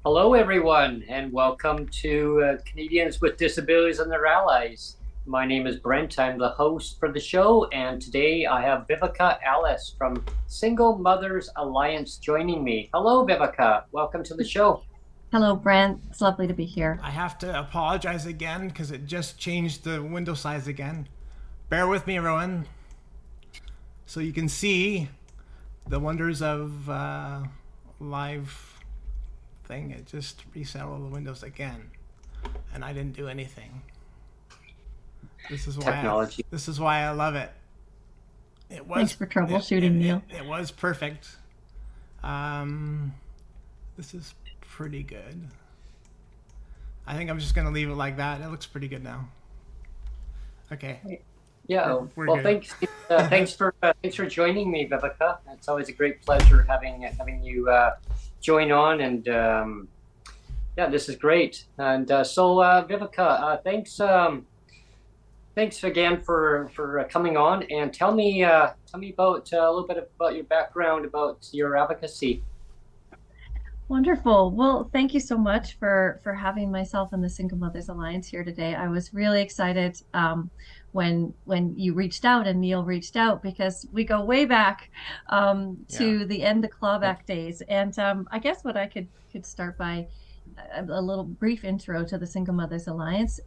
Hello, everyone, and welcome to Canadians with Disabilities and their Allies. My name is Brent. I'm the host for the show, and today I have Viveca Ellis from Single Mothers Alliance joining me. Hello, Viveca. Welcome to the show. Hello, Brent. It's lovely to be here. I have to apologize again because it just changed the window size again. Bear with me, Rowan. So you can see the wonders of live thing. It just reset all the windows again, and I didn't do anything. This is why Technology. This is why I love it. It was. Thanks for troubleshooting, Neil. It was perfect. This is pretty good. I think I'm just gonna leave it like that. It looks pretty good now. Okay. Yeah. We're well, good. thanks for joining me, Viveca. It's always a great pleasure having you join on, and yeah, this is great. And so, Viveca, thanks again for coming on, and tell me about a little bit about your background, about your advocacy. Wonderful. Well, thank you so much for having myself and the Single Mothers Alliance here today. I was really excited when you reached out and Neil reached out, because we go way back to the end of clawback days. And I guess what I could start by a little brief intro to the Single Mothers Alliance.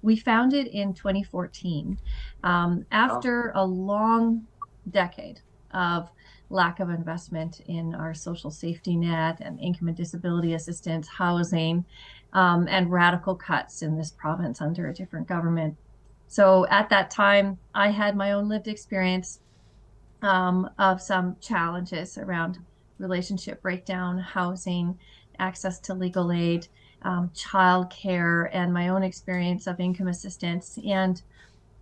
We founded in 2014 after a long decade of lack of investment in our social safety net and income and disability assistance, housing, and radical cuts in this province under a different government. So at that time, I had my own lived experience of some challenges around relationship breakdown, housing, access to legal aid, childcare, and my own experience of income assistance. And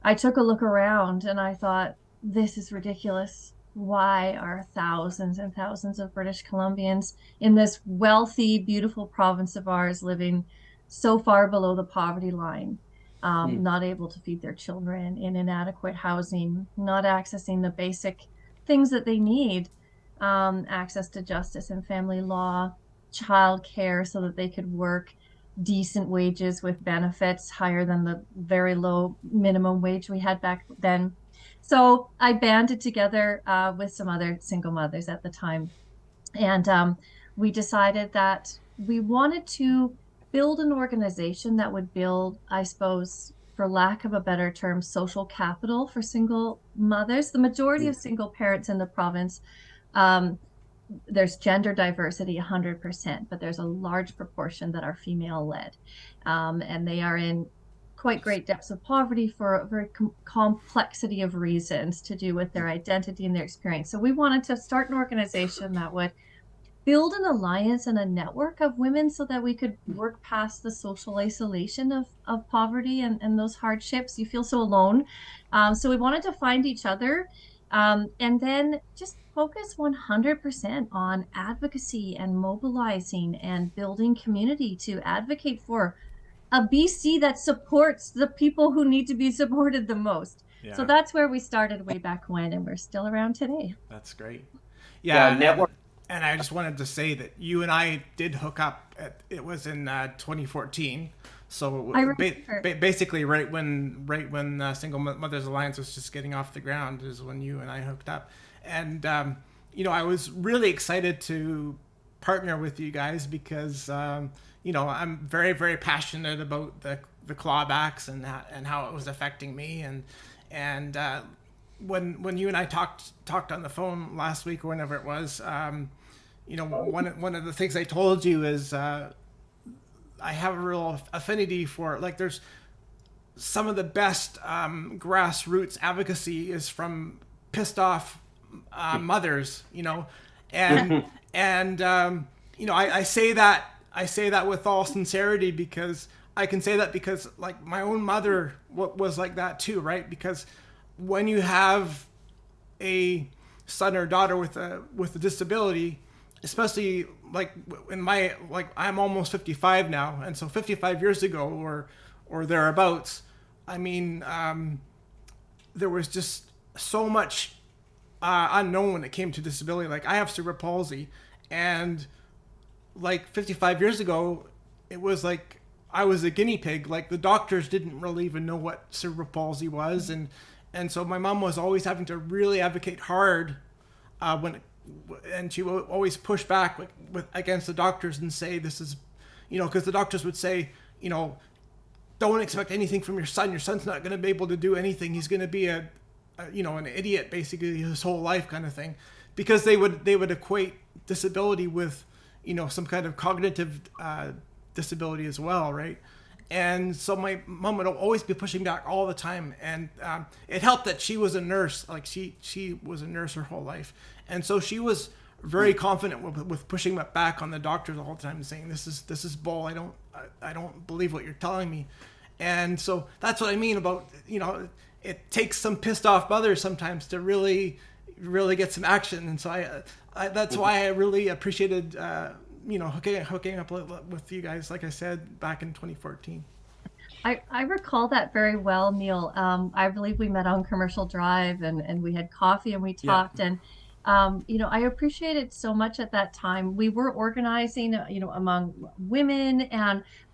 I took a look around and I thought, this is ridiculous. Why are thousands and thousands of British Columbians in this wealthy, beautiful province of ours living so far below the poverty line, not able to feed their children, in inadequate housing, not accessing the basic things that they need, access to justice and family law, childcare so that they could work, decent wages with benefits higher than the very low minimum wage we had back then. So I banded together with some other single mothers at the time, and we decided that we wanted to build an organization that would build, I suppose, for lack of a better term, social capital for single mothers. The majority of single parents in the province, there's gender diversity 100%, but there's a large proportion that are female-led, and they are in quite great depths of poverty for a very complexity of reasons to do with their identity and their experience. So we wanted to start an organization that would build an alliance and a network of women so that we could work past the social isolation of poverty and those hardships. You feel so alone. So we wanted to find each other and then just focus 100% on advocacy and mobilizing and building community to advocate for a BC that supports the people who need to be supported the most. Yeah. So that's where we started way back when, and we're still around today. That's great. Yeah, network. And I just wanted to say that you and I did hook up. It was in 2014. So basically, right when Single Mothers Alliance was just getting off the ground is when you and I hooked up. And I was really excited to partner with you guys because I'm very, very passionate about the clawbacks and how it was affecting me. And when you and I talked on the phone last week or whenever it was, one of the things I told you is I have a real affinity for, like, there's some of the best grassroots advocacy is from pissed off mothers, and I say that with all sincerity, because I can say that because, like, my own mother was like that too, right? Because when you have a son or daughter with a disability, especially like I'm almost 55 now, and so 55 years ago or thereabouts, I mean, there was just so much unknown when it came to disability. Like, I have cerebral palsy, and like 55 years ago, it was like I was a guinea pig. Like, the doctors didn't really even know what cerebral palsy was, and so my mom was always having to really advocate hard and she would always push back against the doctors and say, this is, because the doctors would say, don't expect anything from your son. Your son's not going to be able to do anything. He's going to be an idiot basically his whole life, kind of thing, because they would equate disability with, some kind of cognitive disability as well, right? And so my mom would always be pushing back all the time, and it helped that she was a nurse. Like, she was a nurse her whole life, and so she was very confident with pushing back on the doctors all the time and saying, this is bull. I don't believe what you're telling me. And so that's what I mean about, it takes some pissed off mothers sometimes to really get some action. And so I that's why I really appreciated hooking up with you guys, like I said, back in 2014. I recall that very well, Neil. I believe we met on Commercial Drive, and we had coffee and we talked. Yeah. And I appreciated so much at that time. We were organizing, among women,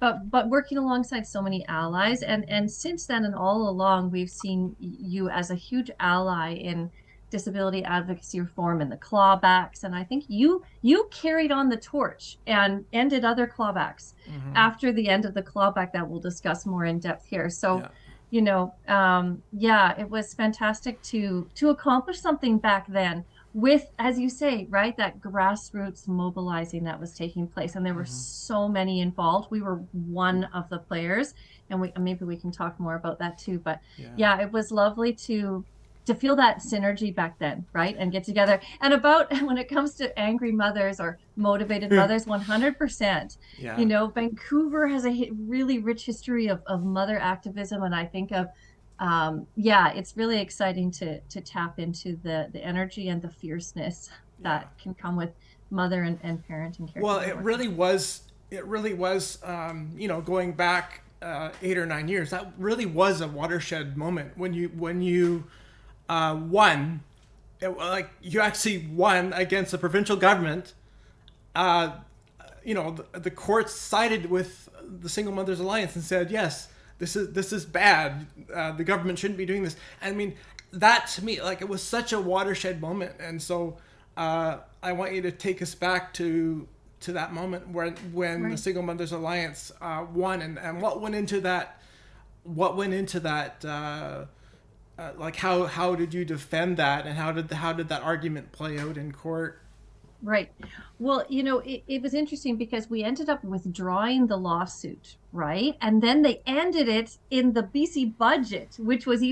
but working alongside so many allies. And since then and all along, we've seen you as a huge ally in disability advocacy reform and the clawbacks. And I think you carried on the torch and ended other clawbacks after the end of the clawback that we'll discuss more in depth here. So, it was fantastic to accomplish something back then with, as you say, right, that grassroots mobilizing that was taking place. And there were so many involved. We were one of the players, and maybe we can talk more about that too. But it was lovely to feel that synergy back then, right? And get together. And about when it comes to angry mothers or motivated mothers, 100%. Yeah. Vancouver has a really rich history of mother activism. And I think of, it's really exciting to tap into the energy and the fierceness that can come with mother and parenting care. Well, it really was, going back 8 or 9 years, that really was a watershed moment when you won, you actually won against the provincial government. The courts sided with the Single Mothers Alliance and said, yes, this is bad. The government shouldn't be doing this. I mean, that to me, it was such a watershed moment. And so I want you to take us back to that moment when the Single Mothers Alliance won, and what went into that. How did you defend that, and how did that argument play out in court? Right. Well, it was interesting because we ended up withdrawing the lawsuit, right? And then they ended it in the BC budget, which was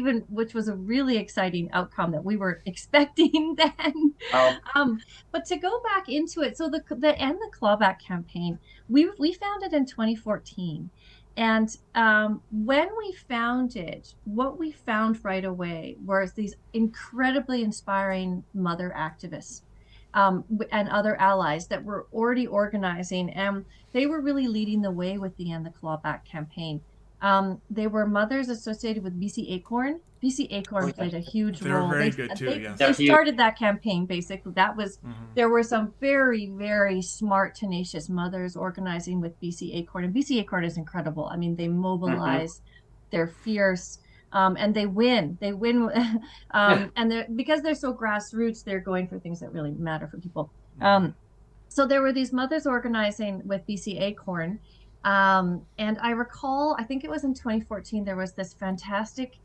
a really exciting outcome that we were expecting then. Oh. But to go back into it, so the clawback campaign, we found it in 2014. And when we found it, what we found right away was these incredibly inspiring mother activists and other allies that were already organizing, and they were really leading the way with the End the Clawback campaign. They were mothers associated with BC Acorn. BC Acorn played a huge role. They're very good too. They started that campaign basically. That was there were some very, very smart, tenacious mothers organizing with BC Acorn, and BC Acorn is incredible. I mean, they mobilize, they're fierce, and they win. They win, and because they're so grassroots, they're going for things that really matter for people. So there were these mothers organizing with BC Acorn. And I recall, I think it was in 2014, there was this fantastic,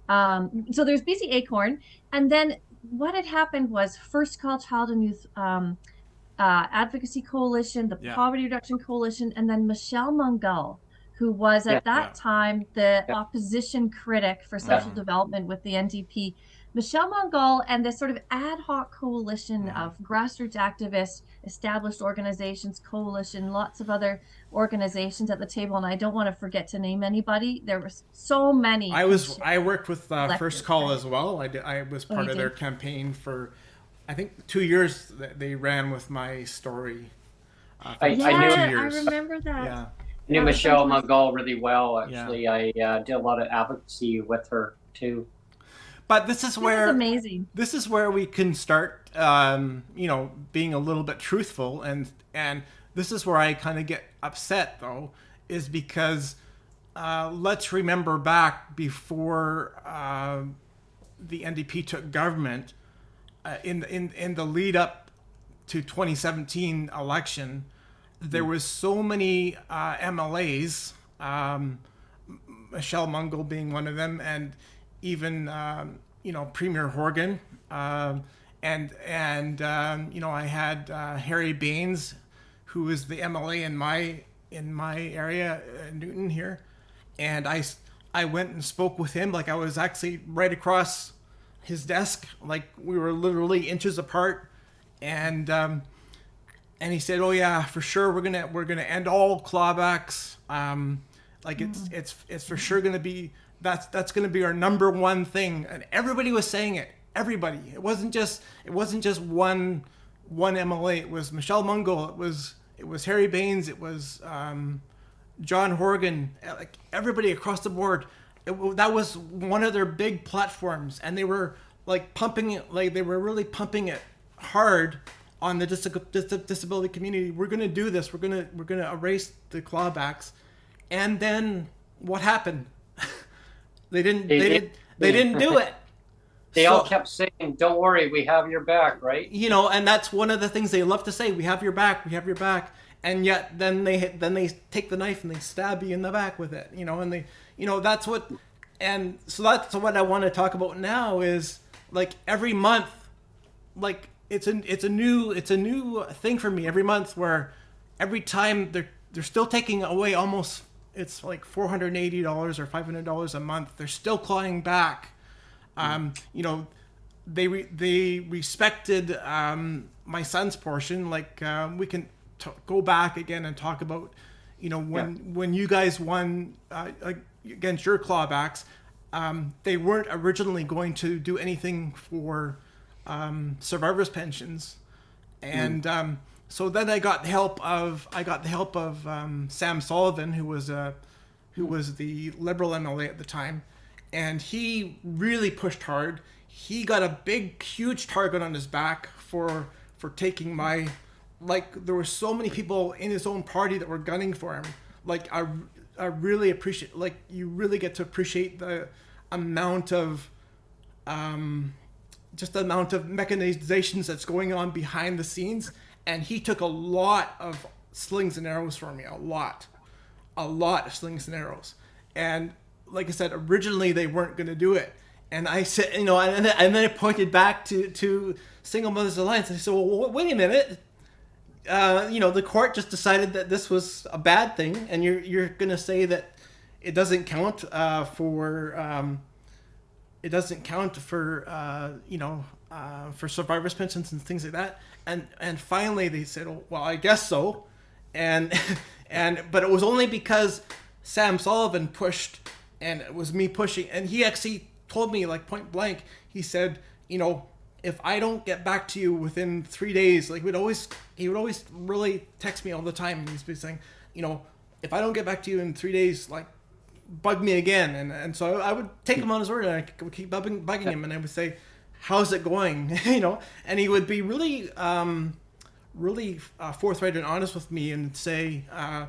so there's BC Acorn, and then what had happened was First Call Child and Youth Advocacy Coalition, the Poverty Reduction Coalition, and then Michelle Mungall, who was at that time the opposition critic for social development with the NDP. Michelle Mungall and this sort of ad hoc coalition of grassroots activists, established organizations, coalition, lots of other organizations at the table. And I don't want to forget to name anybody. There were so many. I worked with First Call as well. I was part of their campaign for, I think, 2 years that they ran with my story. I remember that. Yeah. I knew Michelle Mungall really well, actually. Yeah. I did a lot of advocacy with her, too. But this is amazing. This is where we can start, being a little bit truthful. And this is where I kind of get upset, though, is because let's remember back before the NDP took government, in the lead up to 2017 election, there was so many MLAs, Michelle Mungall being one of them, and even Premier Horgan, I had Harry Baines, who was the MLA in my area, Newton here, and I went and spoke with him. Like, I was actually right across his desk, like we were literally inches apart, and he said, "Oh yeah, for sure, we're gonna end all clawbacks. It's for sure gonna be that's gonna be our number one thing." And everybody was saying it. Everybody. It wasn't just one MLA. It was Michelle Mungall. It was Harry Baines. It was John Horgan. Like, everybody across the board. That was one of their big platforms, and they were like pumping it. Like, they were really pumping it hard on the disability community. We're gonna do this. We're gonna erase the clawbacks. And then what happened? They didn't do it. They all kept saying, "Don't worry, we have your back," right? And that's one of the things they love to say. We have your back. We have your back. And yet then they take the knife and they stab you in the back with it. And they, that's what. And so that's what I want to talk about now is, like, every month, like, it's a new thing for me every month, where every time they're still taking away almost, it's like $480 or $500 a month. They're still clawing back. They respected my son's portion. Like, we can go back again and talk about, when you guys won against your clawbacks, they weren't originally going to do anything for survivors' pensions, and so then I got the help of Sam Sullivan, who was the Liberal MLA at the time, and he really pushed hard. He got a huge target on his back for taking my, like, there were so many people in his own party that were gunning for him. Like, I really appreciate, like, you really get to appreciate the amount of mechanizations that's going on behind the scenes. And he took a lot of slings and arrows for me, a lot of slings and arrows. And like I said, originally they weren't going to do it. And I said, and then I pointed back to Single Mothers Alliance. I said, well, wait a minute. The court just decided that this was a bad thing, and you're going to say that it doesn't count for survivors' pensions and things like that. And finally they said, oh, well, I guess so. But it was only because Sam Sullivan pushed, and it was me pushing. And he actually told me, like, point blank, he said, if I don't get back to you within 3 days, like, he would always really text me all the time. And he'd be saying, if I don't get back to you in 3 days, like, bug me again. And so I would take him on his word, and I would keep bugging him, and I would say, how's it going? And he would be really forthright and honest with me and say, I'm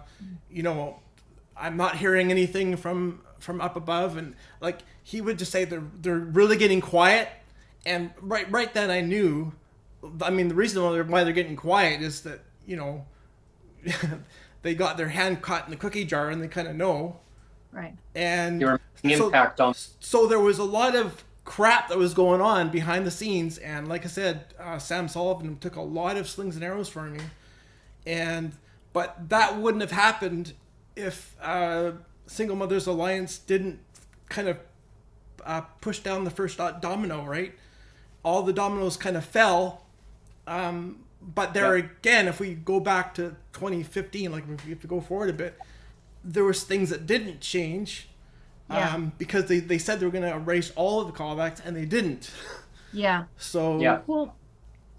not hearing anything from up above. And, like, he would just say they're really getting quiet. And right then I knew, I mean, the reason why they're getting quiet is that, they got their hand caught in the cookie jar, and they kind of know. Right. And your impact on. So there was a lot of crap that was going on behind the scenes. And like I said, Sam Sullivan took a lot of slings and arrows for me. But that wouldn't have happened if Single Mothers Alliance didn't kind of push down the first domino, right? All the dominoes kind of fell. But there again, if we go back to 2015, like if we go forward a bit, there was things that didn't change. Because they said they were going to erase all of the clawbacks, and they didn't. Yeah. So well,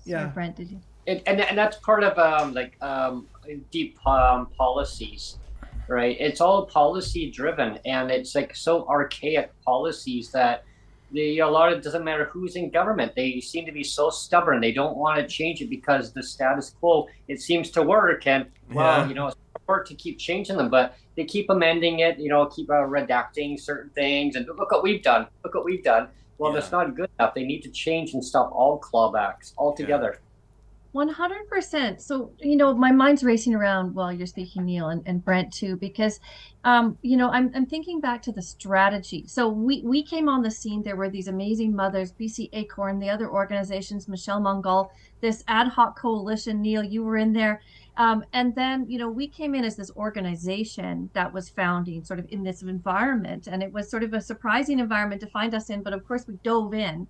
sorry, Brent, did you? And that's part of deep policies, right? It's all policy driven, and it's like so archaic policies that a lot of it doesn't matter who's in government. They seem to be so stubborn. They don't want to change it because the status quo, it seems to work. And it's hard to keep changing them, but they keep amending it, keep redacting certain things. And look what we've done. Well, that's not good enough. They need to change and stop all clawbacks altogether. 100%. So, my mind's racing around while you're speaking, Neil, and Brent too, because, I'm thinking back to the strategy. So we came on the scene. There were these amazing mothers, BC Acorn, the other organizations, Michelle Mongol, this ad hoc coalition. Neil, you were in there. And then, we came in as this organization that was founding sort of in this environment. And it was sort of a surprising environment to find us in. But of course, we dove in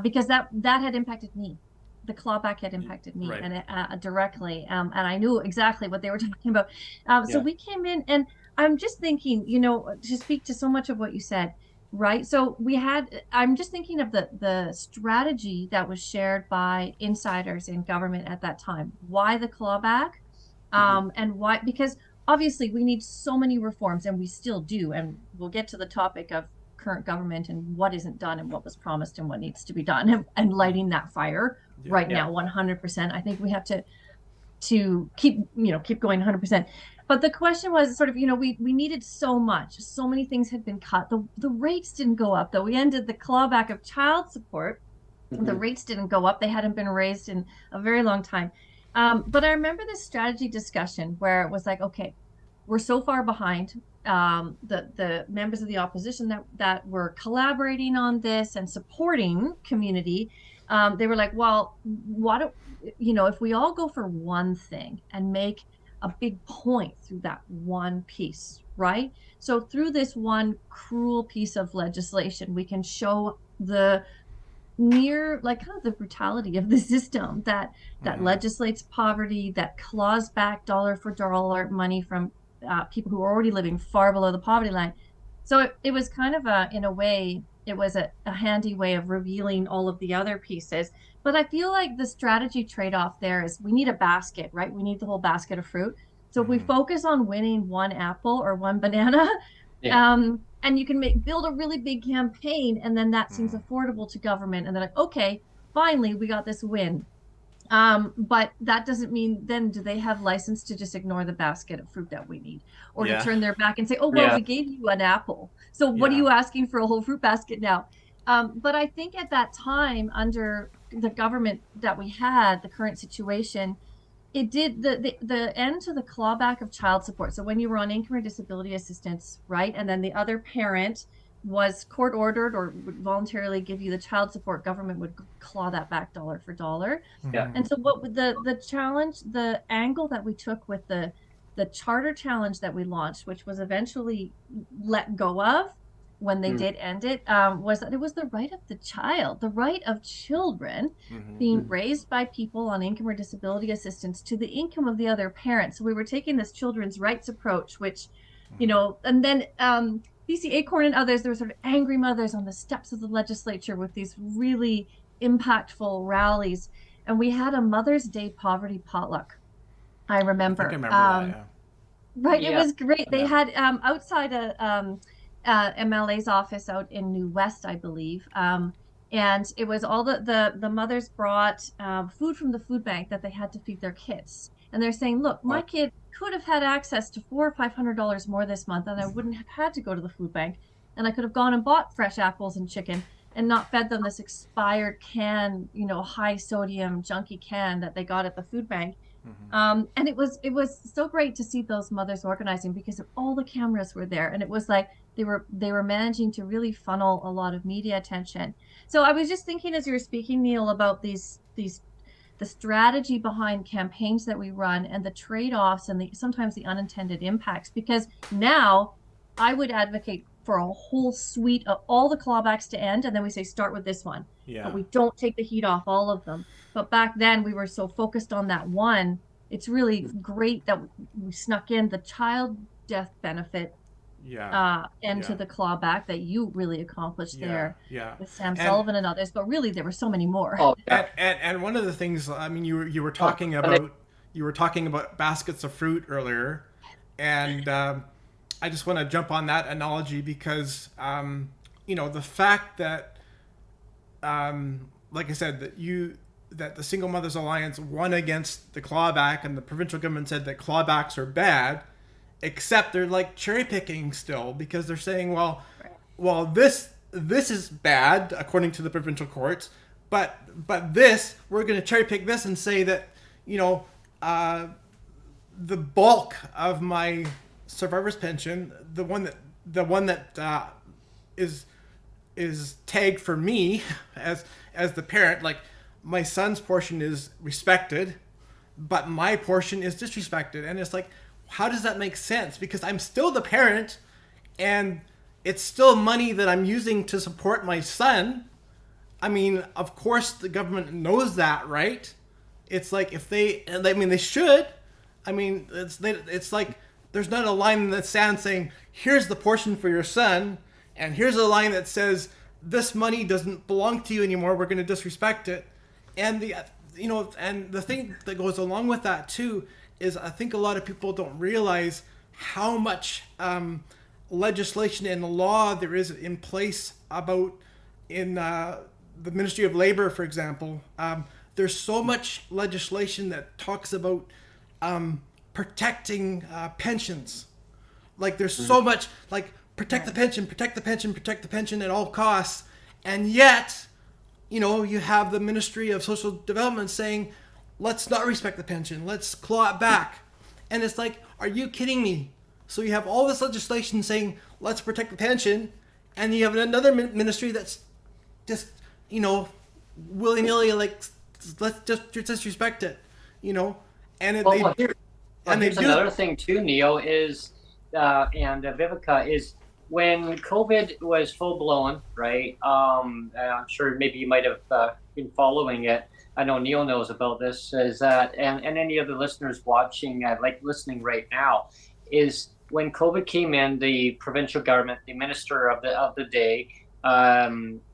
because that had impacted me. The clawback had impacted me and directly. And I knew exactly what they were talking about. So we came in, and I'm just thinking, to speak to so much of what you said, right? So I'm just thinking of the strategy that was shared by insiders in government at that time. Why the clawback? And why? Because obviously we need so many reforms, and we still do. And we'll get to the topic of current government and what isn't done and what was promised and what needs to be done, and lighting that fire now 100%. I think we have to keep going 100%. But the question was sort of, we needed so many things had been cut. The rates didn't go up, though. We ended the clawback of child support. The rates didn't go up. They hadn't been raised in a very long time. But I remember this strategy discussion where it was like, okay, we're so far behind. The members of the opposition that were collaborating on this and supporting community, they were like, well, if we all go for one thing and make a big point through that one piece, right? So through this one cruel piece of legislation, we can show the the brutality of the system that legislates poverty, that claws back dollar for dollar money from people who are already living far below the poverty line. So it was kind of in a way, it was a handy way of revealing all of the other pieces. But I feel like the strategy trade-off there is we need a basket, right? We need the whole basket of fruit. So if we focus on winning one apple or one banana, and you can build a really big campaign, and then that seems affordable to government, and they're like, okay, finally we got this win. But that doesn't mean then do they have license to just ignore the basket of fruit that we need, or to turn their back and say, oh, well, we gave you an apple, so what are you asking for a whole fruit basket now? But I think at that time, under the government that we had, the current situation, it did the end to the clawback of child support. So when you were on income or disability assistance, right, and then the other parent was court ordered or would voluntarily give you the child support, government would claw that back dollar for dollar. And so what the challenge, the angle that we took with the charter challenge that we launched, which was eventually let go of when they did end it, was that it was the right of the child, the right of children being raised by people on income or disability assistance to the income of the other parent. So we were taking this children's rights approach, which, and then BC Acorn and others, there were sort of angry mothers on the steps of the legislature with these really impactful rallies. And we had a Mother's Day poverty potluck. I remember. I remember that, yeah. Right, it was great. They had outside a MLA's office out in New West, I believe. And it was all the mothers brought food from the food bank that they had to feed their kids. And they're saying, look, my kid could have had access to $400 or $500 more this month, and I wouldn't have had to go to the food bank. And I could have gone and bought fresh apples and chicken and not fed them this expired can, high sodium junky can that they got at the food bank. And it was so great to see those mothers organizing because all the cameras were there, and it was like they were managing to really funnel a lot of media attention. So I was just thinking as you were speaking, Neil, about the strategy behind campaigns that we run and the trade-offs and sometimes the unintended impacts, because now I would advocate for a whole suite of all the clawbacks to end, and then we say start with this one. Yeah. But we don't take the heat off all of them. But back then we were so focused on that one. It's really great that we snuck in the child death benefit into the clawback that you really accomplished there with Sam Sullivan and others. But really, there were so many more. Oh, and one of the things, I mean, you were talking about baskets of fruit earlier, and I just want to jump on that analogy because the fact that like I said that the Single Mothers Alliance won against the clawback, and the provincial government said that clawbacks are bad, except they're like cherry picking still, because they're saying, well, this is bad according to the provincial courts, but this, we're going to cherry pick this and say that the bulk of my survivor's pension, the one that is tagged for me as the parent, like, my son's portion is respected, but my portion is disrespected. And it's like, how does that make sense? Because I'm still the parent, and it's still money that I'm using to support my son. I mean, of course the government knows that, right? It's like they should. I mean, it's like there's not a line in the sand saying, here's the portion for your son, and here's a line that says, this money doesn't belong to you anymore, we're going to disrespect it. And the thing that goes along with that too is, I think a lot of people don't realize how much legislation and law there is in place about in the Ministry of Labor, for example. There's so much legislation that talks about protecting pensions. Like, there's so much, like, protect the pension at all costs. And yet, you have the Ministry of Social Development saying, let's not respect the pension, let's claw it back. And it's like, are you kidding me? So you have all this legislation saying, let's protect the pension, and you have another ministry that's just, willy-nilly, like, let's just disrespect it, And here's another thing too, Neil, is, and Viveca, is when COVID was full blown, right? I'm sure maybe you might have been following it. I know Neil knows about this. Is that, and any of the listeners watching, listening right now, is when COVID came in, the provincial government, the minister of the day,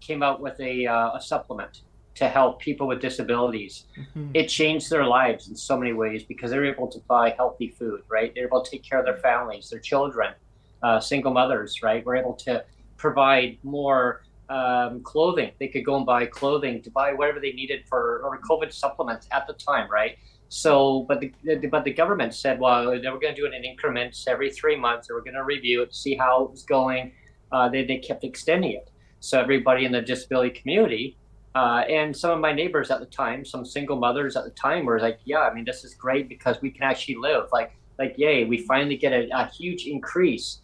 came out with a supplement to help people with disabilities. Mm-hmm. It changed their lives in so many ways because they were able to buy healthy food, right? They were able to take care of their families, their children. Single mothers, right, were able to provide more clothing. They could go and buy clothing to buy whatever they needed or COVID supplements at the time, right? So, but the government said, well, they were going to do it in increments every 3 months. They were going to review it, see how it was going. They kept extending it. So everybody in the disability community and some of my neighbors at the time, some single mothers at the time, were like, yeah, I mean, this is great because we can actually live. Like, yay, we finally get a huge increase.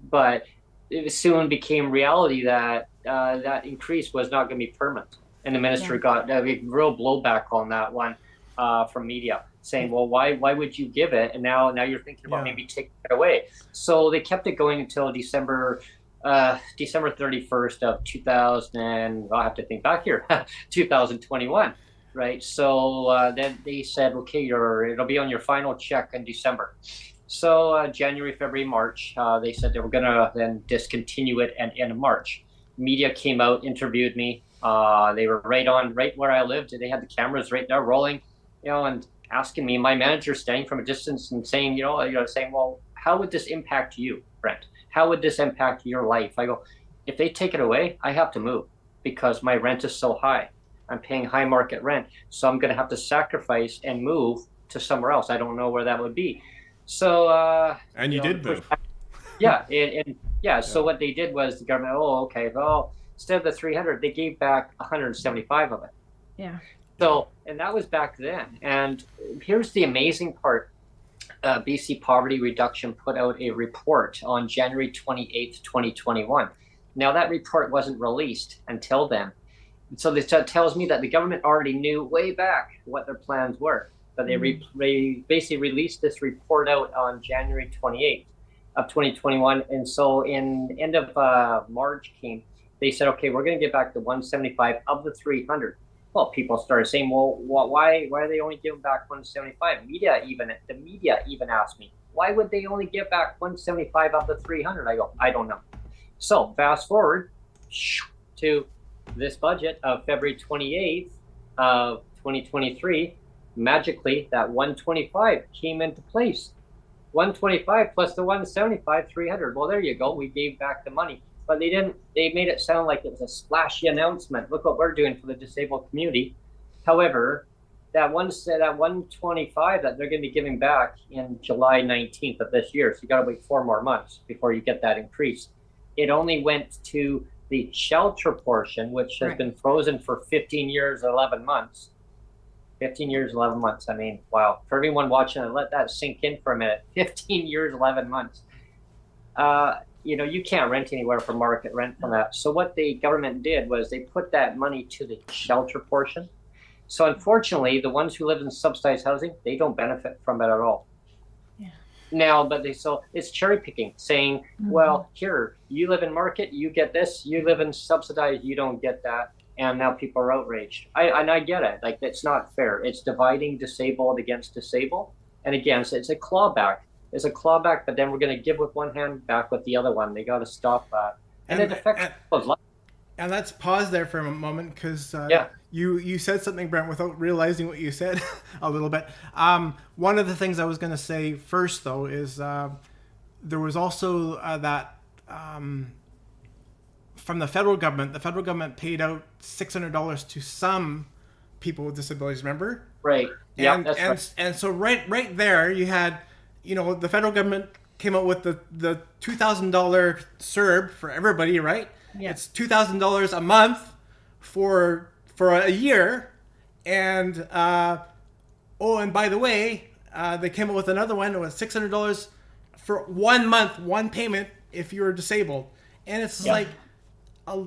But it soon became reality that that increase was not going to be permanent. And the minister got a real blowback on that one from media, saying, well, why would you give it? And now you're thinking about maybe taking it away. So they kept it going until December 31st of I'll have to think back here, 2021, right? So then they said, okay, it'll be on your final check in December. So January, February, March, they said they were going to then discontinue it at the end of March. Media came out, interviewed me. They were right where I lived. They had the cameras right there rolling, and asking me, my manager standing from a distance and saying, saying, well, how would this impact you, Brent? How would this impact your life? I go, if they take it away, I have to move because my rent is so high. I'm paying high market rent. So I'm going to have to sacrifice and move to somewhere else. I don't know where that would be. So, and you did move. Yeah. So what they did was the government, instead of the 300, they gave back 175 of it. Yeah. So, and that was back then. And here's the amazing part. BC Poverty Reduction put out a report on January 28th, 2021. Now, that report wasn't released until then. So this tells me that the government already knew way back what their plans were. But they basically released this report out on January 28th of 2021. And so in end of March came, they said, okay, we're going to get back to 175 of the 300. Well, people started saying, well, why are they only giving back 175? The media even asked me, why would they only give back 175 of the 300? I go, I don't know. So fast forward to this budget of February 28th of 2023, magically that 125 came into place. 125 plus the 175, 300. Well, there you go. We gave back the money. But they made it sound like it was a splashy announcement. Look what we're doing for the disabled community. However, that 125 that they're going to be giving back in July 19th of this year, so you got to wait 4 more months before you get that increase. It only went to the shelter portion, which has been frozen for 15 years, 11 months. 15 years, 11 months. I mean, wow. For everyone watching, let that sink in for a minute. 15 years, 11 months. You can't rent anywhere for market rent from that. So what the government did was they put that money to the shelter portion. So unfortunately, the ones who live in subsidized housing, they don't benefit from it at all. Yeah. Now, so it's cherry picking, saying, well, here, you live in market, you get this. You live in subsidized, you don't get that. And now people are outraged. I get it. Like, that's not fair. It's dividing disabled against disabled. And again, so it's a clawback. It's a clawback, but then we're going to give with one hand, back with the other one. They got to stop that. And it affects people's life. And let's pause there for a moment, because you said something, Brent, without realizing what you said a little bit. One of the things I was going to say first, though, is there was also that from the federal government paid out $600 to some people with disabilities, remember? Right. Yeah, that's right. And so right there you had, the federal government came out with the $2,000 CERB for everybody, right? Yeah. It's $2,000 a month for a year, and and by the way, they came up with another one. It was $600 for 1 month, one payment if you're disabled, and it's like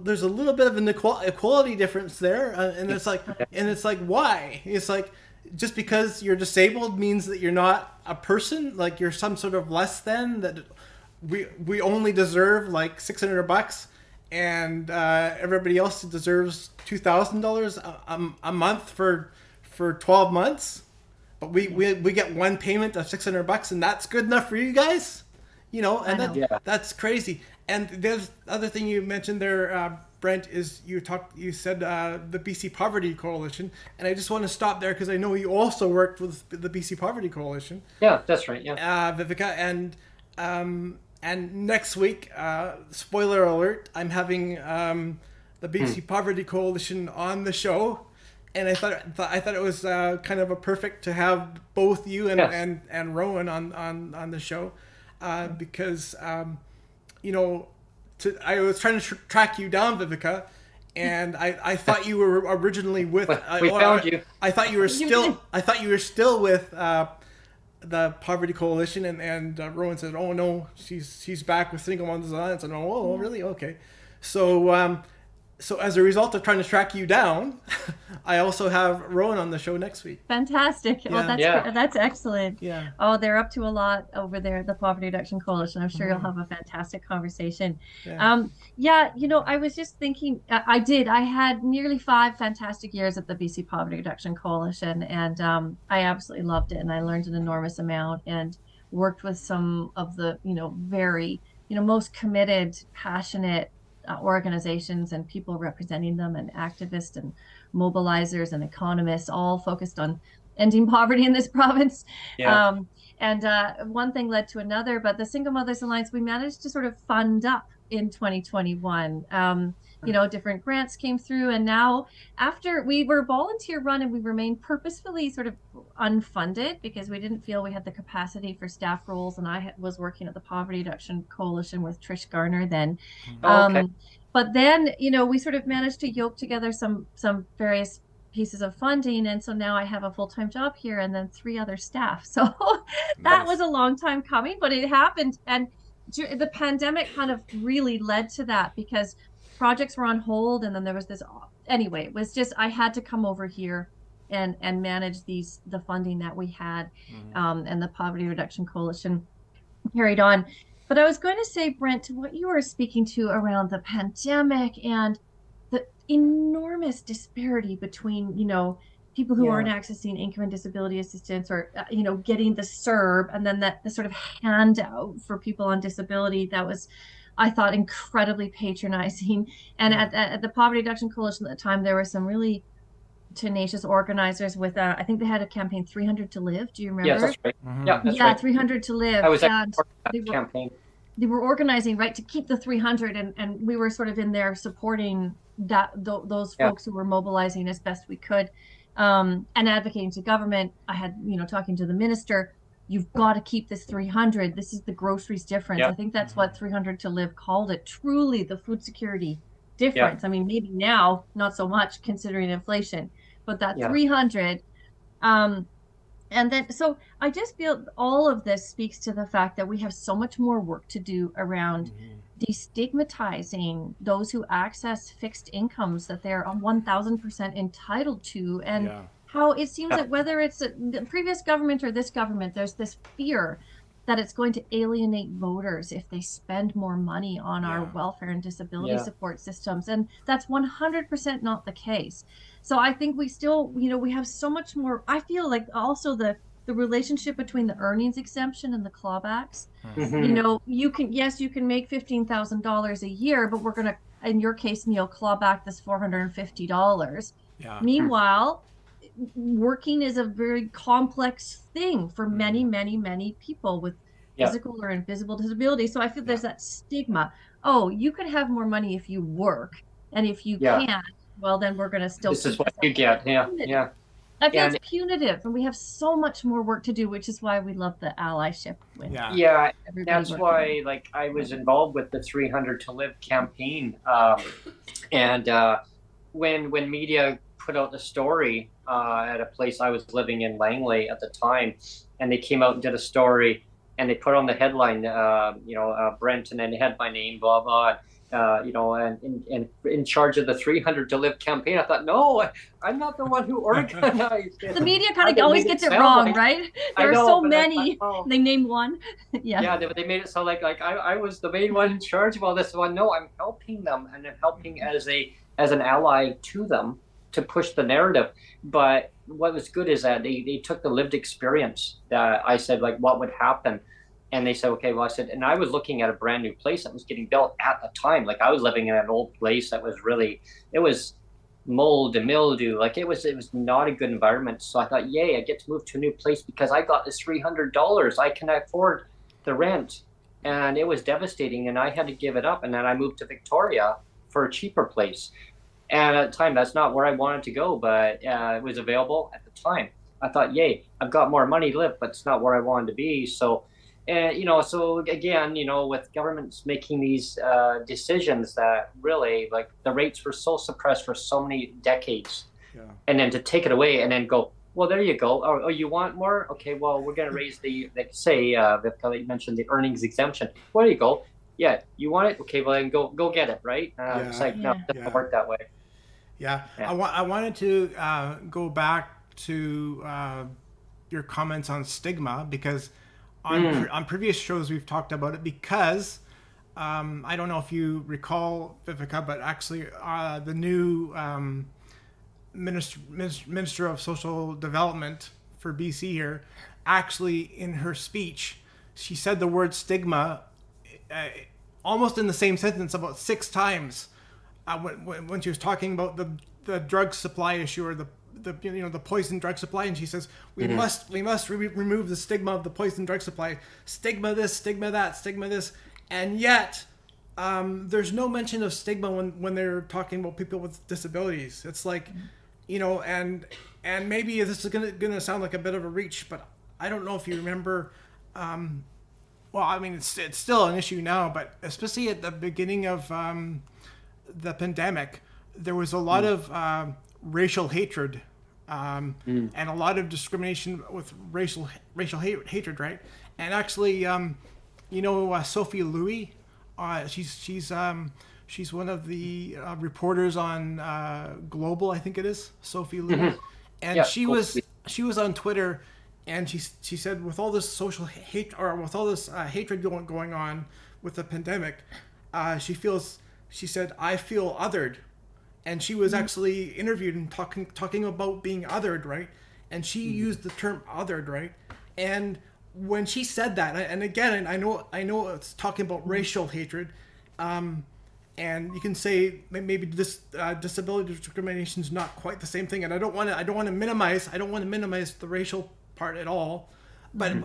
there's a little bit of an equality difference there, and it's like why? It's like, just because you're disabled means that you're not a person, like you're some sort of less than, that we only deserve like $600, and everybody else deserves $2,000 a month for 12 months, but we get one payment of $600, and that's good enough for you guys, and that's crazy. And there's other thing you mentioned there, Brent, is you said the BC Poverty Coalition, and I just want to stop there because I know you also worked with the BC Poverty Coalition. Yeah, that's right. Yeah, Viveca, and next week, spoiler alert, I'm having the BC Poverty Coalition on the show, and I thought it was kind of a perfect to have both you and Rowan on the show, because I was trying to track you down, Viveca, and I thought you were originally with. We found you. I thought you were still with the Poverty Coalition, and Rowan said, "Oh no, she's back with Single Mothers Alliance." And oh, really? Okay. So as a result of trying to track you down, I also have Rowan on the show next week. Fantastic. Yeah. Well, that's excellent. Yeah. Oh, they're up to a lot over there at the Poverty Reduction Coalition. I'm sure you'll have a fantastic conversation. Yeah. I was just thinking, I had nearly 5 fantastic years at the BC Poverty Reduction Coalition, and I absolutely loved it, and I learned an enormous amount and worked with some of the, very, most committed, passionate organizations and people representing them, and activists and mobilizers and economists, all focused on ending poverty in this province. And one thing led to another, but the Single Mothers Alliance, we managed to sort of fund up in 2021. Different grants came through, and now, after we were volunteer run and we remained purposefully sort of unfunded because we didn't feel we had the capacity for staff roles, and I was working at the Poverty Reduction Coalition with Trish Garner then. But then, we sort of managed to yoke together some various pieces of funding. And so now I have a full-time job here and then 3 other staff. So that was a long time coming, but it happened. And the pandemic kind of really led to that because projects were on hold. And then there was this, anyway, it was just, I had to come over here and manage the funding that we had, and the Poverty Reduction Coalition carried on. But I was going to say, Brent, to what you were speaking to around the pandemic and the enormous disparity between, people who aren't accessing income and disability assistance or, getting the CERB, and then the sort of handout for people on disability that was, I thought, incredibly patronizing. And at the Poverty Reduction Coalition at the time, there were some really tenacious organizers with, I think they had a campaign, 300 to Live. Do you remember? Yes, that's right. Yeah, that's right. 300 to Live. I was at that campaign. They were organizing, right, to keep the 300, and we were sort of in there supporting those folks who were mobilizing as best we could, and advocating to government. I had, talking to the minister, you've got to keep this 300. This is the groceries difference. I think that's what 300 to Live called it. Truly the food security difference. I mean, maybe now not so much considering inflation, but that 300. And then, so I just feel all of this speaks to the fact that we have so much more work to do around destigmatizing those who access fixed incomes that they're 1000% entitled to. And how it seems that whether it's the previous government or this government, there's this fear that it's going to alienate voters if they spend more money on our welfare and disability support systems. And that's 100% not the case. So I think we still, we have so much more. I feel like also the relationship between the earnings exemption and the clawbacks, you can make $15,000 a year, but we're going to, in your case, Neil, claw back this $450. Meanwhile, working is a very complex thing for many, many, many people with physical or invisible disability. So I feel there's that stigma. Oh, you could have more money if you work, and if you can't, well, then we're going to still. This is what you get. I feel it's punitive, and we have so much more work to do, which is why we love the allyship. That's why, like, I was involved with the 300 to Live campaign, and when media put out the story at a place I was living in, Langley at the time, and they came out and did a story, and they put on the headline, Brent, and then they had my name, blah blah. And in charge of the 300 to Live campaign. I thought, no, I'm not the one who organized it. The media kind of always gets it wrong, right? There are so many. They name one. They made it sound like I was the main one in charge of all this. Well, no, I'm helping them, and I'm helping as an ally to them to push the narrative. But what was good is that they took the lived experience that I said, like, what would happen. And they said, okay, well, I said, and I was looking at a brand new place that was getting built at the time. Like, I was living in an old place that was it was mold and mildew. Like, it was not a good environment. So I thought, yay, I get to move to a new place because I got this $300. I can afford the rent. And it was devastating, and I had to give it up. And then I moved to Victoria for a cheaper place. And at the time, that's not where I wanted to go, but it was available at the time. I thought, yay, I've got more money to live, but it's not where I wanted to be. So, so again, with governments making these decisions that really, like, the rates were so suppressed for so many decades, and then to take it away and then go, well, there you go. Oh, you want more? Okay, well, we're going to raise Viveca, you mentioned the earnings exemption. Well, there you go. Yeah, you want it? Okay, well, then go get it, right? It's like, no, it doesn't work that way. I wanted to go back to your comments on stigma, because on previous shows we've talked about it, because I don't know if you recall, Viveca, but actually the new Minister of Social Development for BC here, actually in her speech, she said the word stigma almost in the same sentence about 6 times when she was talking about the drug supply issue, or the poison drug supply, and she says we must remove the stigma of the poison drug supply. Stigma this, stigma that, stigma this, and yet there's no mention of stigma when they're talking about people with disabilities. It's like, and maybe this is gonna sound like a bit of a reach, but I don't know if you remember. Well, I mean, it's still an issue now, but especially at the beginning of the pandemic, there was a lot of racial hatred and a lot of discrimination with racial hatred, right? And actually, Sophie Louis, she's one of the reporters on Global, I think it is, Sophie Louis, and she was on Twitter, and she said with all this social hate, or with all this hatred going on with the pandemic, she said, I feel othered. And she was actually interviewed and talking about being othered, right? And she used the term othered, right? And when she said that, and again, I know it's talking about racial hatred, and you can say maybe this disability discrimination is not quite the same thing. And I don't want to minimize the racial part at all, but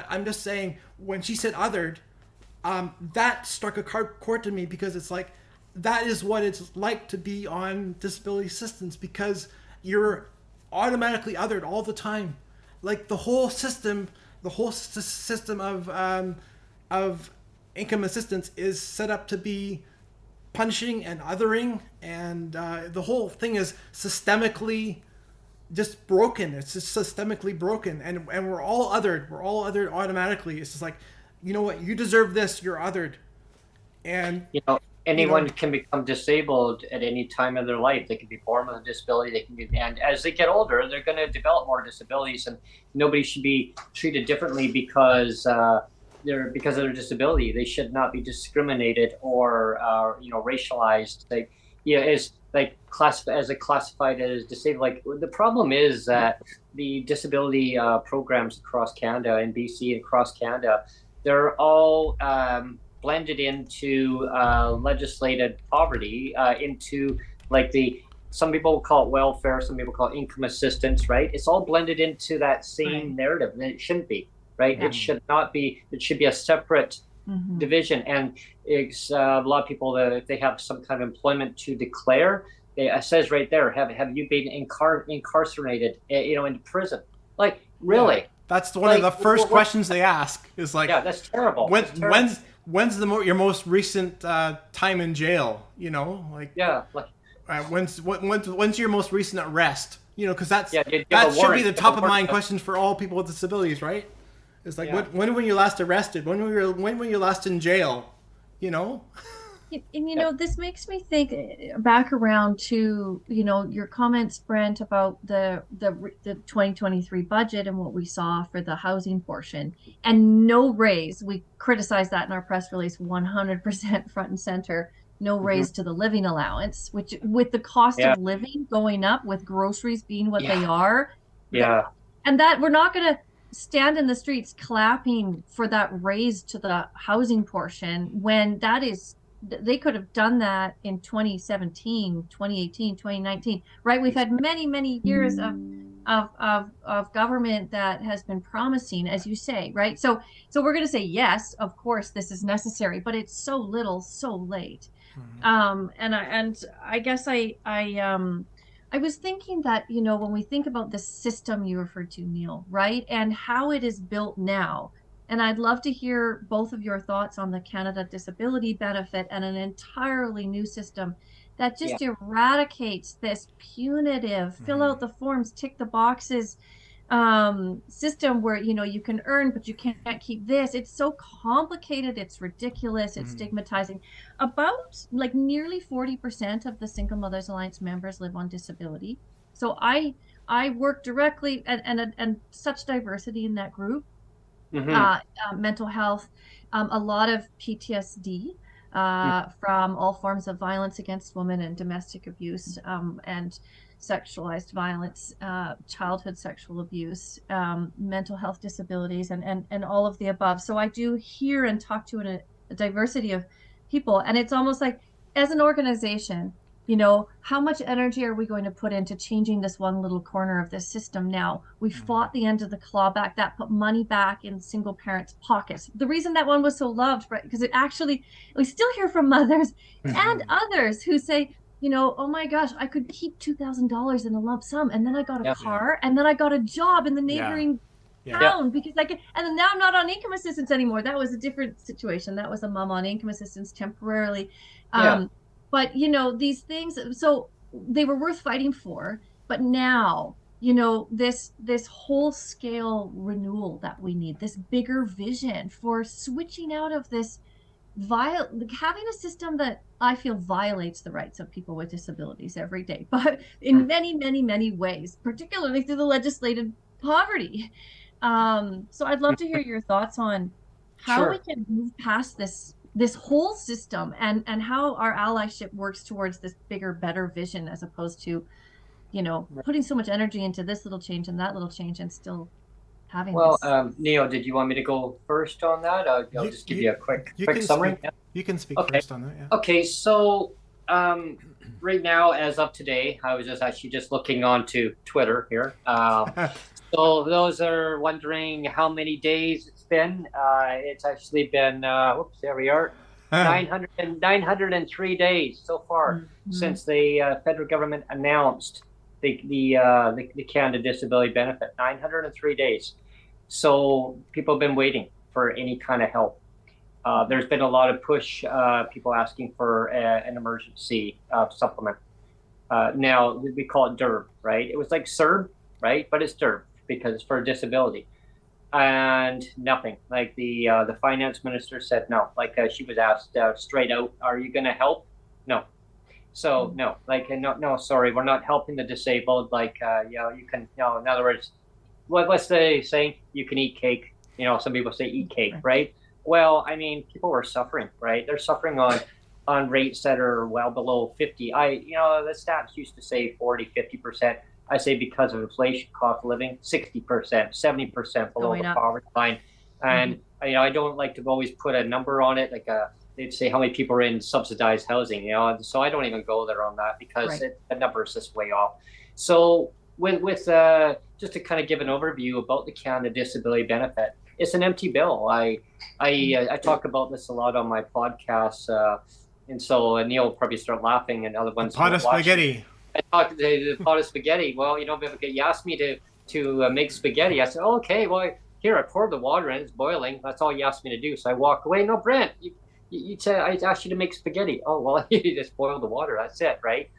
I'm just saying, when she said othered, that struck a chord to me, because it's like, that is what it's like to be on disability assistance, because you're automatically othered all the time. Like the whole system of income assistance is set up to be punishing and othering, and the whole thing is systemically just broken. It's just systemically broken, and we're all othered. We're all othered automatically. It's just like, you know what, you deserve this, you're othered. And anyone can become disabled at any time of their life. They can be born with a disability. And as they get older, they're going to develop more disabilities, and nobody should be treated differently because of their disability. They should not be discriminated or racialized. Classified as disabled. Like, the problem is that the disability programs across Canada, and BC and across Canada, they're all blended into legislated poverty, into some people call it welfare, some people call it income assistance, right? It's all blended into that same narrative, and it shouldn't be, right? Yeah. It should not be. It should be a separate division. And it's a lot of people that if they have some kind of employment to declare, it says right there, have you been incarcerated, into prison? Like, really? Yeah. That's one of the first questions they ask. Is like, yeah, that's terrible. When's your most recent time in jail? When's your most recent arrest? Because that should be the top of mind questions for all people with disabilities, right? It's like, when were you last arrested? When were you last in jail? And this makes me think back around to your comments, Brent, about the 2023 budget and what we saw for the housing portion, and no raise. We criticized that in our press release, 100% front and center. No raise to the living allowance, which, with the cost of living going up, with groceries being what they are, and that we're not going to stand in the streets clapping for that raise to the housing portion, when that is, they could have done that in 2017, 2018, 2019, right? We've had many years of government that has been promising, as you say, right? So we're going to say, yes, of course, this is necessary, but it's so little, so late. And I guess I was thinking that, when we think about the system you referred to, Neil, right, and how it is built now, and I'd love to hear both of your thoughts on the Canada Disability Benefit and an entirely new system that just eradicates this punitive, fill out the forms, tick the boxes system where, you can earn, but you can't keep this. It's so complicated. It's ridiculous. It's stigmatizing. About nearly 40% of the Single Mothers Alliance members live on disability. So I work directly and such diversity in that group. Mental health, a lot of PTSD from all forms of violence against women and domestic abuse, and sexualized violence, childhood sexual abuse, mental health disabilities, and all of the above. So I do hear and talk to a diversity of people, and it's almost like, as an organization, how much energy are we going to put into changing this one little corner of this system now? We fought the end of the clawback that put money back in single parents' pockets. The reason that one was so loved, right, because we still hear from mothers and others who say, oh my gosh, I could keep $2,000 in a lump sum, and then I got a car, and then I got a job in the neighboring town because and now I'm not on income assistance anymore. That was a different situation. That was a mom on income assistance temporarily. But these things, so they were worth fighting for. But now, this whole scale renewal that we need, this bigger vision for switching out of this having a system that I feel violates the rights of people with disabilities every day, but in many, many, many ways, particularly through the legislated poverty. So I'd love to hear your thoughts on how we can move past this whole system and how our allyship works towards this bigger, better vision, as opposed to, putting so much energy into this little change and that little change and still having this. Neil, did you want me to go first on that? I'll just give you a quick summary. You can speak first on that. Yeah. Okay, so right now, as of today, I was actually just looking onto Twitter here. So those are wondering how many days it's been. It's actually been, there we are, 903 days so far since the federal government announced the Canada Disability Benefit. 903 days. So people have been waiting for any kind of help. There's been a lot of push, people asking for an emergency supplement. Now, we call it DIRB, right? It was like CERB, right? But it's DIRB because it's for disability. And nothing. Like the finance minister said no. Like she was asked straight out, are you going to help? No. So no, like no, sorry, we're not helping the disabled. Like you can, in other words, what's the saying? You can eat cake. Some people say eat cake, right? Well, I mean, people are suffering, right? They're suffering on rates that are well below 50. The stats used to say 40, 50%. I say because of inflation, cost of living, 60%, 70% below the poverty line. And I don't like to always put a number on it, like they'd say how many people are in subsidized housing, so I don't even go there on that because the number is just way off. So with just to kind of give an overview about the Canada Disability Benefit, it's an empty bill. I talk about this a lot on my podcast, and so Neil will probably start laughing, and other ones. Pot of spaghetti. I talked the pot of spaghetti. Well, Viveca, you asked me to make spaghetti. I said, oh, okay, well, here I poured the water in, it's boiling. That's all you asked me to do. So I walk away. No, Brent, you said I asked you to make spaghetti. Oh, well, you just boiled the water. That's it, right?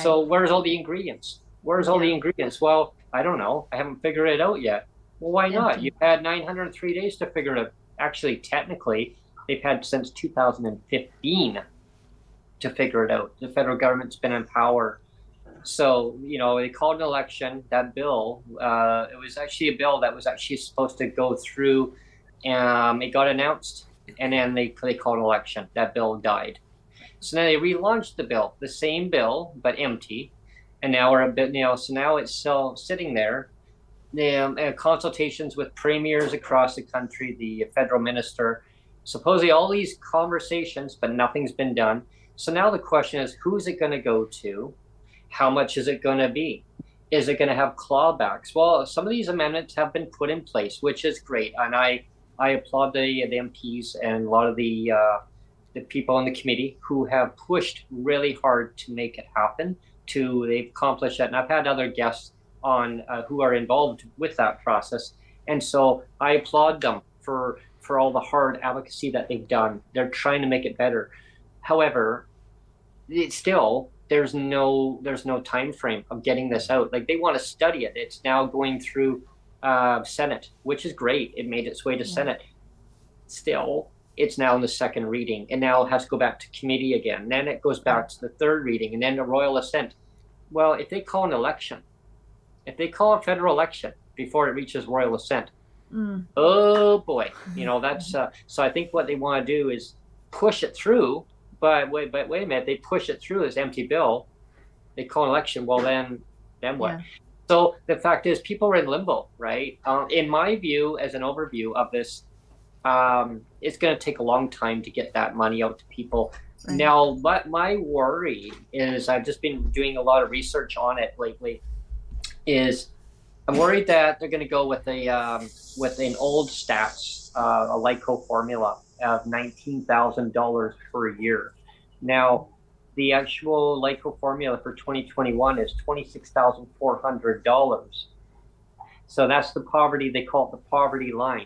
So where's all the ingredients? The ingredients? Well, I don't know. I haven't figured it out yet. Well, why not? You've had 903 days to figure it out. Actually, technically, they've had since 2015 to figure it out. The federal government's been in power. So, they called an election. That bill, it was actually a bill that was actually supposed to go through. It got announced, and then they called an election. That bill died. So then they relaunched the bill, the same bill, but empty. And now we're a bit, so now it's still sitting there. The consultations with premiers across the country, the federal minister, supposedly all these conversations, but nothing's been done. So now the question is, who's it going to go to? How much is it going to be? Is it going to have clawbacks? Well, some of these amendments have been put in place, which is great. And I applaud the MPs and a lot of the people in the committee who have pushed really hard to make it happen. They've accomplished that. And I've had other guests on who are involved with that process. And so I applaud them for all the hard advocacy that they've done. They're trying to make it better. However, there's no time frame of getting this out. Like they want to study it. It's now going through Senate, which is great. It made its way to Senate. Still, it's now in the second reading, and now it has to go back to committee again. Then it goes back to the third reading, and then the royal assent. Well, if they call an election, if they call a federal election before it reaches royal assent, oh boy, that's so I think what they want to do is push it through. But wait a minute, they push it through this empty bill. They call an election. Well, then what? Yeah. So the fact is, people are in limbo, right? In my view, as an overview of this, it's going to take a long time to get that money out to people. Right. Now, what my worry is, I've just been doing a lot of research on it lately, is I'm worried that they're going to go with an old stats, a LICO formula of $19,000 per year. Now, the actual LICO formula for 2021 is $26,400. So that's the poverty, they call it the poverty line.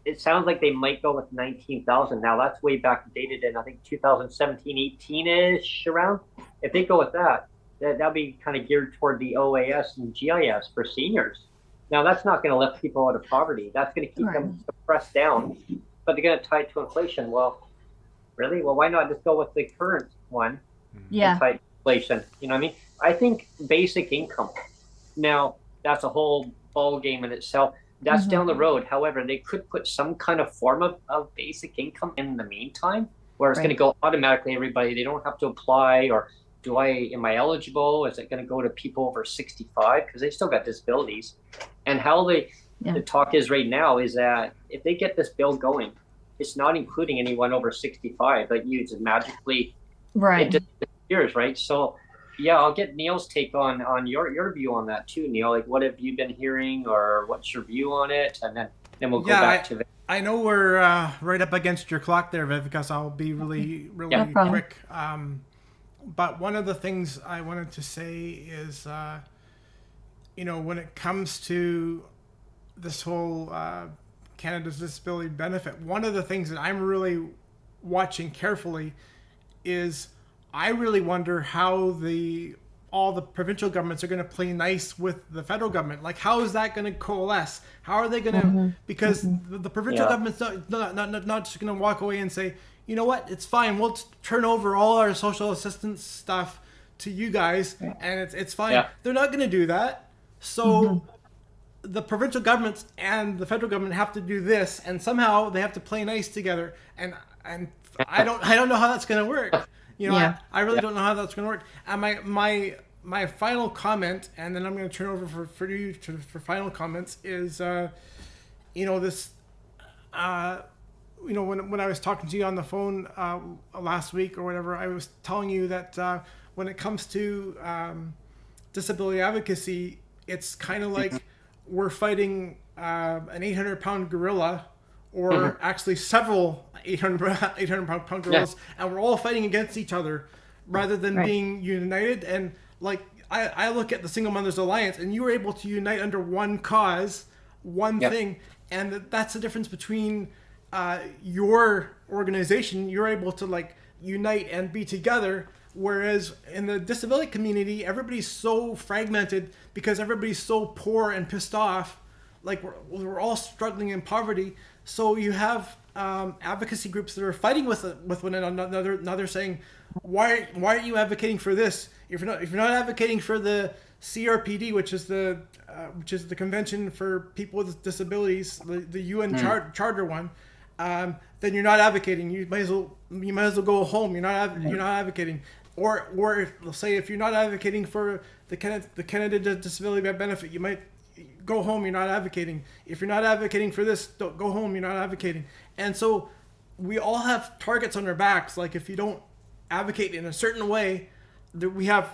It sounds like they might go with 19,000. Now that's way back dated in, I think 2017, 18-ish around. If they go with that, that'll be kind of geared toward the OAS and GIS for seniors. Now, that's not going to lift people out of poverty. That's going to keep them suppressed down, but they're going to tie it to inflation. Well, really? Well, why not just go with the current one? Yeah. Tie inflation. You know what I mean? I think basic income. Now, that's a whole ball game in itself. That's down the road. However, they could put some kind of form of basic income in the meantime, where it's going to go automatically everybody. They don't have to apply, or am I eligible? Is it going to go to people over 65? Because they still got disabilities. And how the talk is right now is that if they get this bill going, it's not including anyone over 65. Like you just magically, it just disappears, right? So, yeah, I'll get Neil's take on your view on that too, Neil. Like, what have you been hearing, or what's your view on it? And then we'll go back to it. I know we're right up against your clock there, Viv, because I'll be really quick. But one of the things I wanted to say is, when it comes to this whole Canada's disability benefit, one of the things that I'm really watching carefully is I really wonder how all the provincial governments are going to play nice with the federal government. Like, how is that going to coalesce? How are they going to, because the provincial government's not just going to walk away and say, you know what, it's fine, we'll turn over all our social assistance stuff to you guys, and it's fine. Yeah. They're not going to do that. So the provincial governments and the federal government have to do this, and somehow they have to play nice together. And I don't know how that's going to work. I really don't know how that's going to work. And my final comment, and then I'm going to turn over for you for final comments, is this. When I was talking to you on the phone last week or whatever, I was telling you that when it comes to disability advocacy, it's kind of like we're fighting an 800-pound gorilla, or actually several 800-pound gorillas, and we're all fighting against each other rather than being united. And like I look at the Single Mothers Alliance, and you were able to unite under one cause, one thing, and that's the difference between your organization. You're able to like unite and be together, whereas in the disability community, everybody's so fragmented because everybody's so poor and pissed off. Like we're all struggling in poverty. So you have advocacy groups that are fighting with one another, saying, why aren't you advocating for this? If you're not advocating for the CRPD, which is the Convention for People with Disabilities, the UN Charter one, then you're not advocating. You might as well go home. You're not advocating. Or let's say if you're not advocating for the Canada Disability Benefit, you might go home. You're not advocating. If you're not advocating for this, don't go home. You're not advocating. And so we all have targets on our backs. Like if you don't advocate in a certain way, you have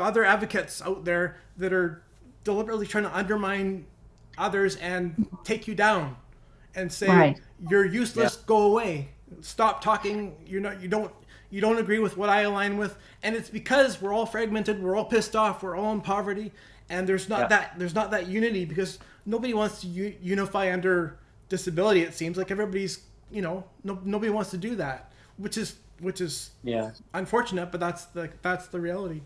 other advocates out there that are deliberately trying to undermine others and take you down and say you're useless. Go away. Stop talking. You don't agree with what I align with. And it's because we're all fragmented. We're all pissed off. We're all in poverty. And there's not that unity because nobody wants to unify under disability. It seems like everybody's, nobody wants to do that, which is unfortunate, but that's the reality.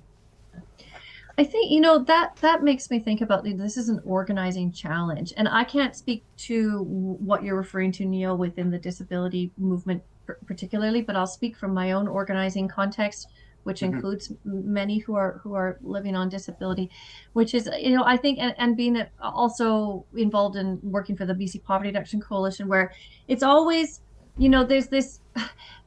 I think, that makes me think about this is an organizing challenge. And I can't speak to what you're referring to, Neil, within the disability movement particularly, but I'll speak from my own organizing context, which includes many who are living on disability, which is, I think, and being also involved in working for the BC Poverty Reduction Coalition, where it's always, there's this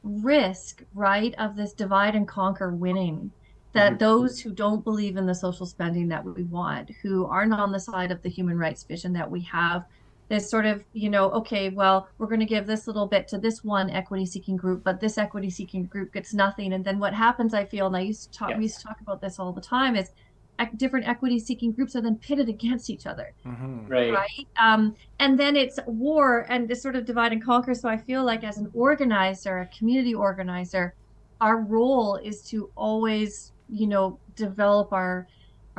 risk, right, of this divide and conquer winning, that those who don't believe in the social spending that we want, who aren't on the side of the human rights vision that we have, this sort of, okay, well, we're going to give this little bit to this one equity-seeking group, but this equity-seeking group gets nothing. And then what happens, I feel, and we used to talk about this all the time, is different equity-seeking groups are then pitted against each other, right? And then it's war and this sort of divide and conquer. So I feel like as an organizer, a community organizer, our role is to always, develop our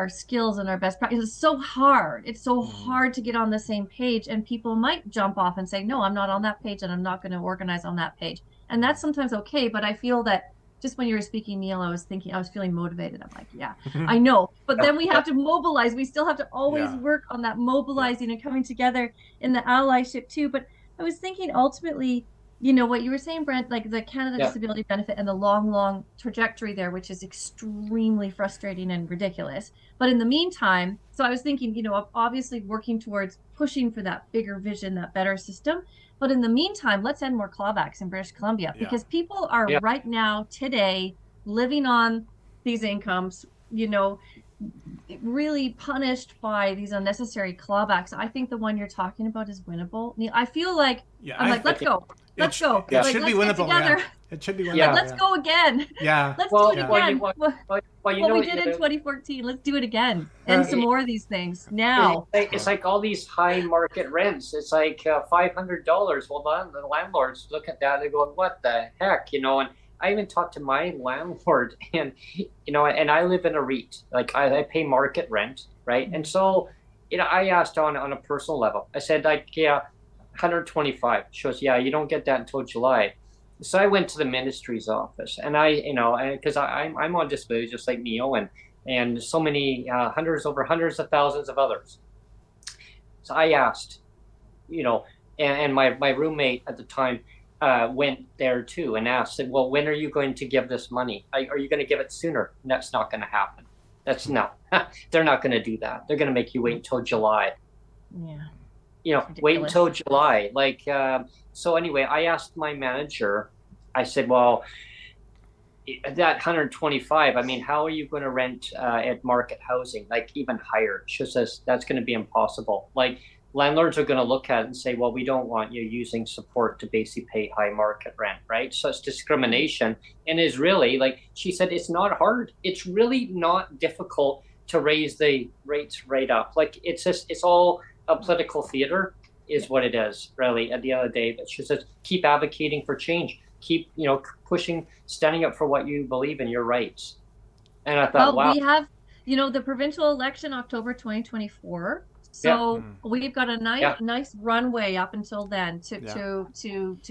skills and our best practice. It's so hard. It's so hard to get on the same page, and people might jump off and say, no, I'm not on that page and I'm not going to organize on that page. And that's sometimes okay. But I feel that just when you were speaking, Neil, I was feeling motivated. I'm like, yeah, I know. But then we have to mobilize. We still have to always work on that mobilizing and coming together in the allyship too. But I was thinking ultimately, what you were saying, Brent, like the Canada Disability Benefit and the long trajectory there, which is extremely frustrating and ridiculous. But in the meantime, so I was thinking, obviously working towards pushing for that bigger vision, that better system. But in the meantime, let's end more clawbacks in British Columbia, because people are right now, today, living on these incomes, really punished by these unnecessary clawbacks. I think the one you're talking about is winnable. I feel like, let's go. Let's go. It should be winnable. Yeah. It should be winnable. Yeah. Let's go again. Yeah. Let's do it again. What we did in 2014. Let's do it again. And some more of these things now. It's like all these high market rents. It's like $500. Well, the landlords look at that and they go, what the heck? And I even talked to my landlord, and and I live in a REIT. Like I pay market rent, right? And so, I asked on a personal level. I said, like, 125. She goes, yeah, you don't get that until July. So I went to the ministry's office, and because I'm on disability just like Neil, and so many hundreds of thousands of others. So I asked, and my roommate at the time went there too and asked, well, when are you going to give this money? Are you going to give it sooner? And that's not going to happen. They're not going to do that. They're going to make you wait until July. Yeah. Wait until July. So anyway, I asked my manager, I said, well, that 125, I mean, how are you going to rent at market housing, like even higher? She says, that's going to be impossible. Like, landlords are going to look at it and say, well, we don't want you using support to basically pay high market rent, right? So it's discrimination. And is really, like she said, it's not hard. It's really not difficult to raise the rates right up. Like, it's all a political theater is what it is, really, at the end of the day. But she says, keep advocating for change. Keep, pushing, standing up for what you believe in, your rights. And I thought, wow. We have, the provincial election, October 2024. So we've got a nice runway up until then to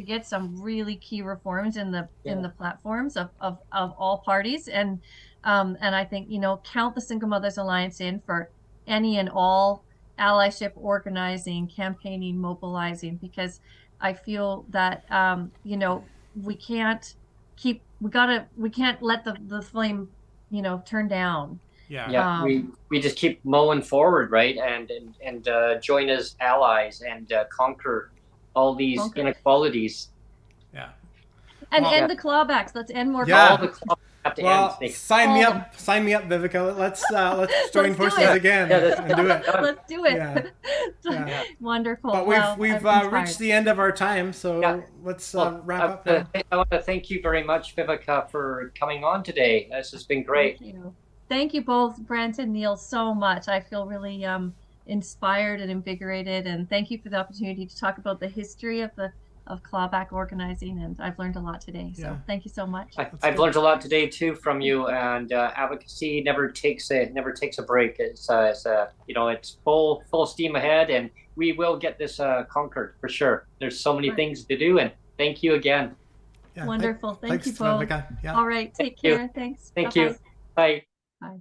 get some really key reforms in the platforms of all parties. And I think, count the Single Mothers Alliance in for any and all allyship organizing, campaigning, mobilizing, because I feel that we can't let the flame turn down. We just keep mowing forward, right, and join as allies and conquer all these inequalities. And end the clawbacks. Let's end more. All the clawbacks have to end. Sign me up, Viveca. Let's join forces again and do it. Let's do it. Wonderful. But we've reached the end of our time, so let's wrap up. I want to thank you very much, Viveca, for coming on today. This has been great. Thank you both, Brent and Neil, so much. I feel really inspired and invigorated, and thank you for the opportunity to talk about the history of clawback organizing, and I've learned a lot today. So thank you so much. I've learned a lot today too from you, and advocacy never takes a break. It's full steam ahead, and we will get this conquered for sure. There's so many things to do, and thank you again. Wonderful. Thank you both. Yeah. All right. Take care. Thanks. Thank you. Bye. Bye.